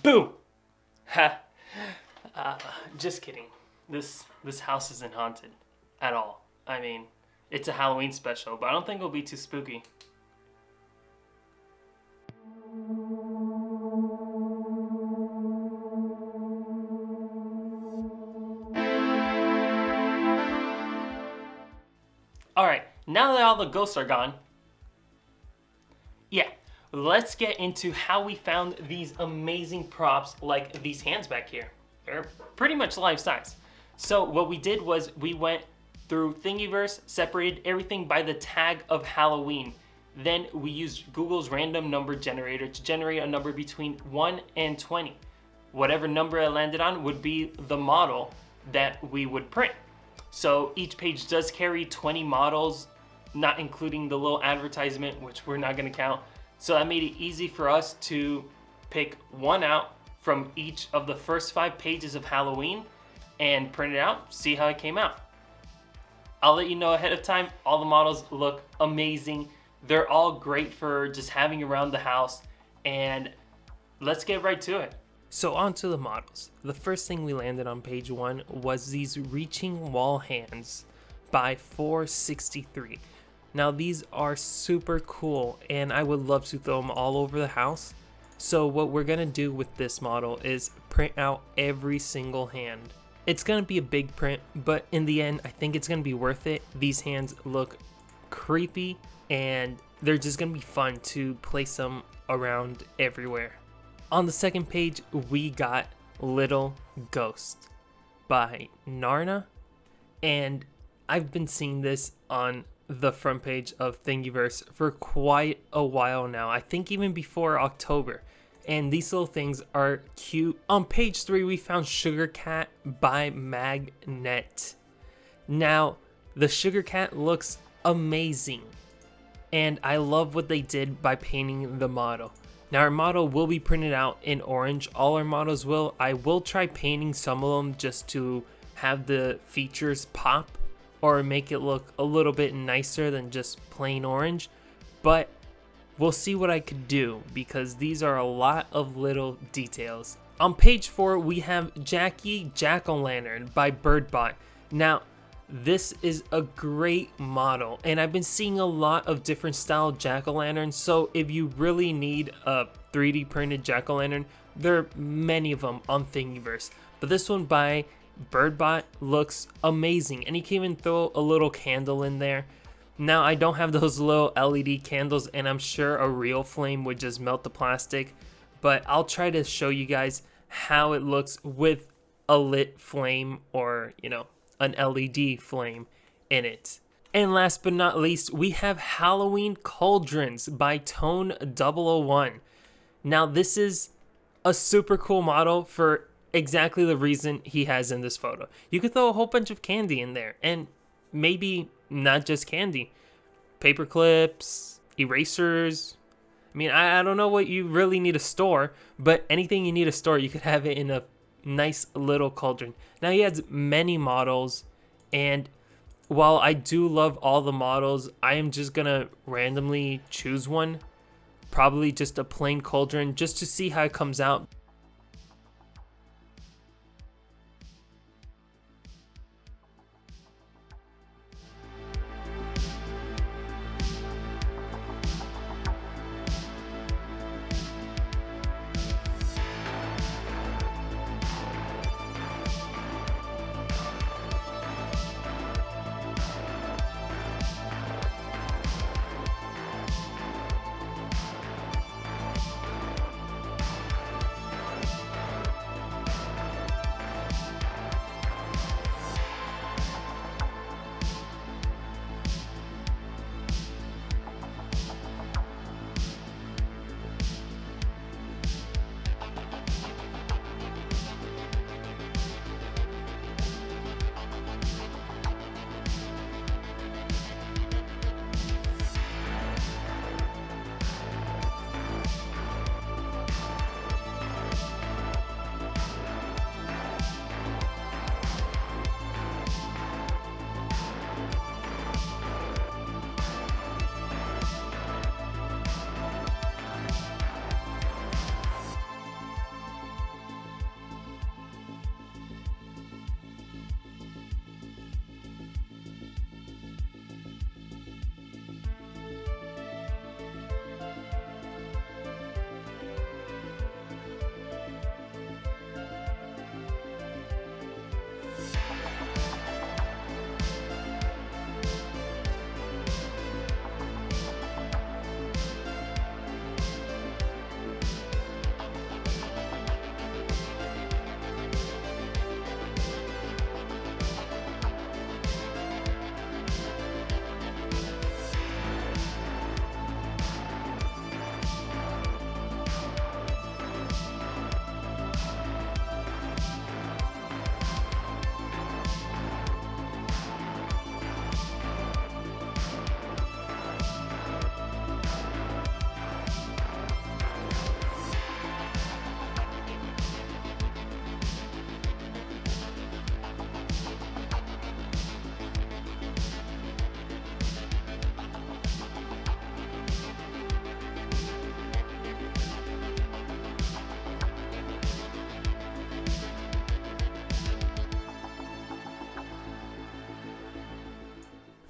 Boom! Ha! Just kidding. This house isn't haunted at all. I mean, it's a Halloween special, but I don't think it'll be too spooky. Alright, now that all the ghosts are gone, yeah, let's get into how we found these amazing props like these hands back here. They're pretty much life size. So what we did was we went through Thingiverse, separated everything by the tag of Halloween. Then we used Google's random number generator to generate a number between 1 and 20. Whatever number it landed on would be the model that we would print. So each page does carry 20 models, not including the little advertisement, which we're not going to count. So that made it easy for us to pick one out from each of the first 5 pages of Halloween and print it out, see how it came out. I'll let you know ahead of time, all the models look amazing. They're all great for just having around the house, and let's get right to it. So on to the models. The first thing we landed on page 1 was these reaching wall hands by 463. Now these are super cool and I would love to throw them all over the house. So what we're gonna do with this model is print out every single hand. It's gonna be a big print, but in the end I think it's gonna be worth it. These hands look creepy and they're just gonna be fun to place them around everywhere. On the second page, we got Little Ghost by Narna, and I've been seeing this on the front page of Thingiverse for quite a while now. I think even before October, and these little things are cute. On page 3, we found Sugar Cat by Magnet. Now, the Sugar Cat looks amazing, and I love what they did by painting the model. Now our model will be printed out in orange. All our models will. I will try painting some of them just to have the features pop or make it look a little bit nicer than just plain orange. But we'll see what I could do because these are a lot of little details. On page 4 we have Jackie Jack-O-Lantern by Birdbot. Now this is a great model, and I've been seeing a lot of different style jack-o'-lanterns, so if you really need a 3D printed jack-o'-lantern, there are many of them on Thingiverse. But this one by Birdbot looks amazing, and you can even throw a little candle in there. Now I don't have those little LED candles, and I'm sure a real flame would just melt the plastic, but I'll try to show you guys how it looks with a lit flame or, you know, an LED flame in it. And last but not least, we have Halloween Cauldrons by Tone 001. Now this is a super cool model for exactly the reason he has in this photo. You could throw a whole bunch of candy in there, and maybe not just candy. Paper clips, erasers. I mean, I don't know what you really need to store, but anything you need to store, you could have it in a nice little cauldron. Now he has many models, and while I do love all the models, I am just gonna randomly choose one, probably just a plain cauldron, just to see how it comes out.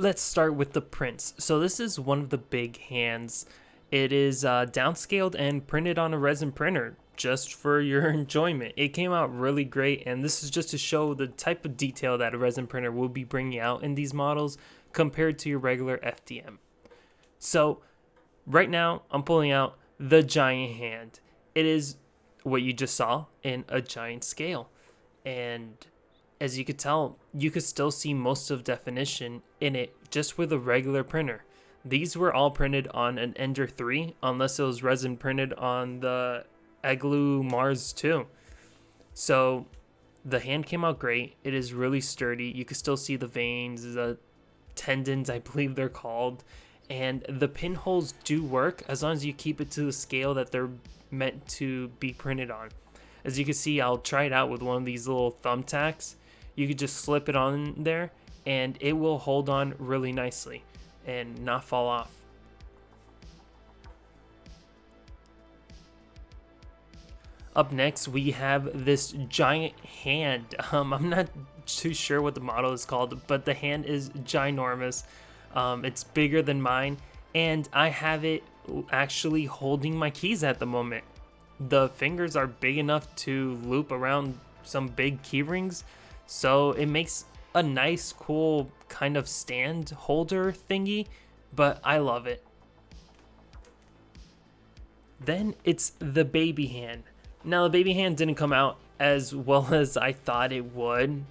let's start with the prints. So this is one of the big hands. It is downscaled and printed on a resin printer just for your enjoyment. It came out really great, and this is just to show the type of detail that a resin printer will be bringing out in these models compared to your regular FDM. So right now I'm pulling out the giant hand. It is what you just saw in a giant scale, and as you could tell, you could still see most of definition in it just with a regular printer. These were all printed on an Ender 3, unless it was resin printed on the Igloo Mars 2. So the hand came out great. It is really sturdy. You can still see the veins, the tendons, I believe they're called. And the pinholes do work as long as you keep it to the scale that they're meant to be printed on. As you can see, I'll try it out with one of these little thumbtacks. You could just slip it on there and it will hold on really nicely and not fall off. Up next, we have this giant hand. I'm not too sure what the model is called, but the hand is ginormous. It's bigger than mine, and I have it actually holding my keys at the moment. The fingers are big enough to loop around some big key rings, so it makes a nice, cool kind of stand holder thingy, but I love it. Then it's the baby hand. Now, the baby hand didn't come out as well as I thought it would.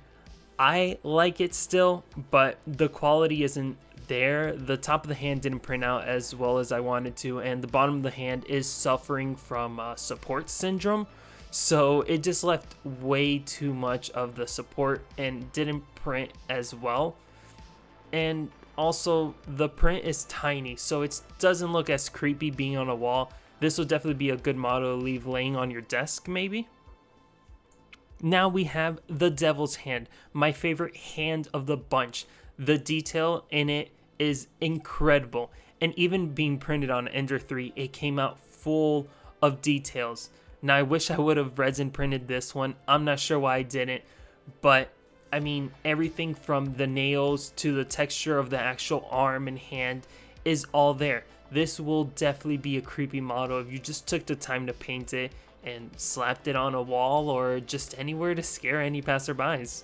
I like it still, but the quality isn't there. The top of the hand didn't print out as well as I wanted to, and the bottom of the hand is suffering from support syndrome. So it just left way too much of the support and didn't print as well. And also, the print is tiny, so it doesn't look as creepy being on a wall. This will definitely be a good model to leave laying on your desk, maybe. Now we have the Devil's Hand, my favorite hand of the bunch. The detail in it is incredible, and even being printed on Ender 3, it came out full of details. Now, I wish I would have resin printed this one. I'm not sure why I didn't, but I mean, everything from the nails to the texture of the actual arm and hand is all there. This will definitely be a creepy model if you just took the time to paint it and slapped it on a wall or just anywhere to scare any passerbys.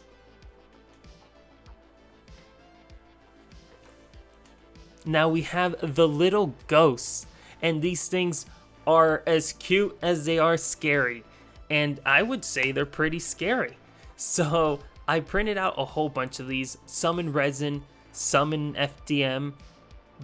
Now we have the little ghosts, and these things are as cute as they are scary, and I would say they're pretty scary. So I printed out a whole bunch of these, some in resin, some in FDM,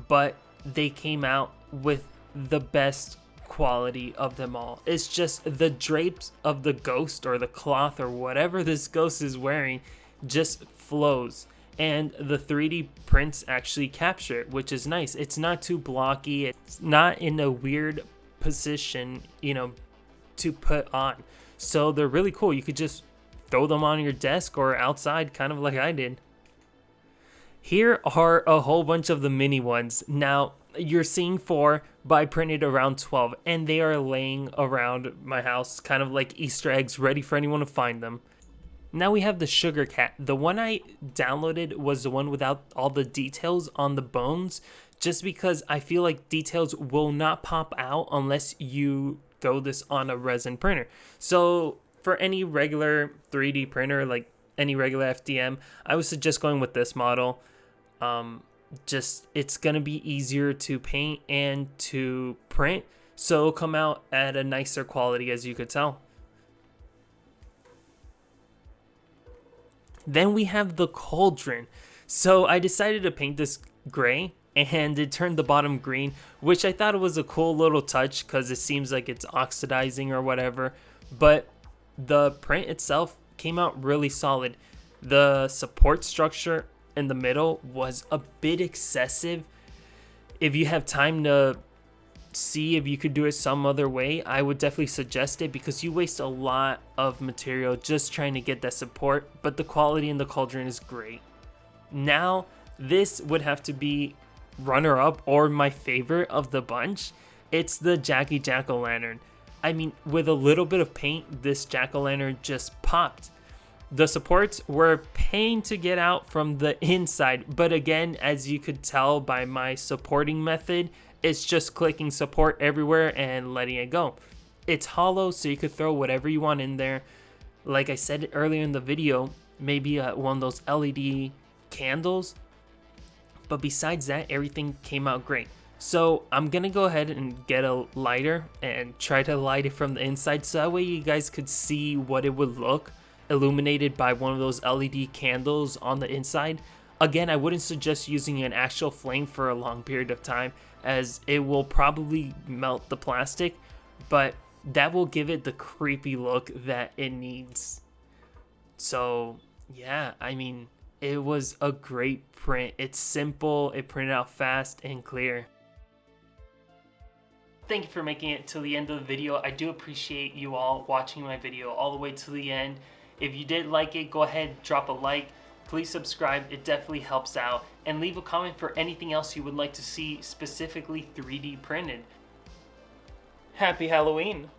but they came out with the best quality of them all. It's just the drapes of the ghost or the cloth or whatever this ghost is wearing just flows, and the 3D prints actually capture it, which is nice. It's not too blocky, it's not in a weird position, to put on. So they're really cool. You could just throw them on your desk or outside, kind of like I did. Here are a whole bunch of the mini ones. Now, you're seeing 4, but I printed around 12, and they are laying around my house, kind of like Easter eggs, ready for anyone to find them. Now we have the Sugar Cat. The one I downloaded was the one without all the details on the bones, just because I feel like details will not pop out unless you throw this on a resin printer. So for any regular 3D printer, like any regular FDM, I would suggest going with this model. It's gonna be easier to paint and to print, so it'll come out at a nicer quality, as you could tell. Then we have the Cauldron. So I decided to paint this gray, and it turned the bottom green, which I thought was a cool little touch because it seems like it's oxidizing or whatever, but the print itself came out really solid. The support structure in the middle was a bit excessive. If you have time to see if you could do it some other way, I would definitely suggest it, because you waste a lot of material just trying to get that support, but the quality in the Cauldron is great. Now, this would have to be runner-up or my favorite of the bunch. It's the Jackie Jack-o'-lantern. I mean, with a little bit of paint, this jack-o'-lantern just popped. The supports were a pain to get out from the inside, but again, as you could tell by my supporting method, it's just clicking support everywhere and letting it go. It's hollow, so you could throw whatever you want in there. Like I said earlier in the video, maybe one of those LED candles. But besides that, everything came out great. So I'm gonna go ahead and get a lighter and try to light it from the inside, so that way you guys could see what it would look illuminated by one of those LED candles on the inside. Again, I wouldn't suggest using an actual flame for a long period of time, as it will probably melt the plastic, but that will give it the creepy look that it needs. So yeah, I mean, it was a great print. It's simple, it printed out fast and clear. Thank you for making it till the end of the video. I do appreciate you all watching my video all the way to the end. If you did like it, go ahead, drop a like. Please subscribe, it definitely helps out. And leave a comment for anything else you would like to see specifically 3D printed. Happy Halloween!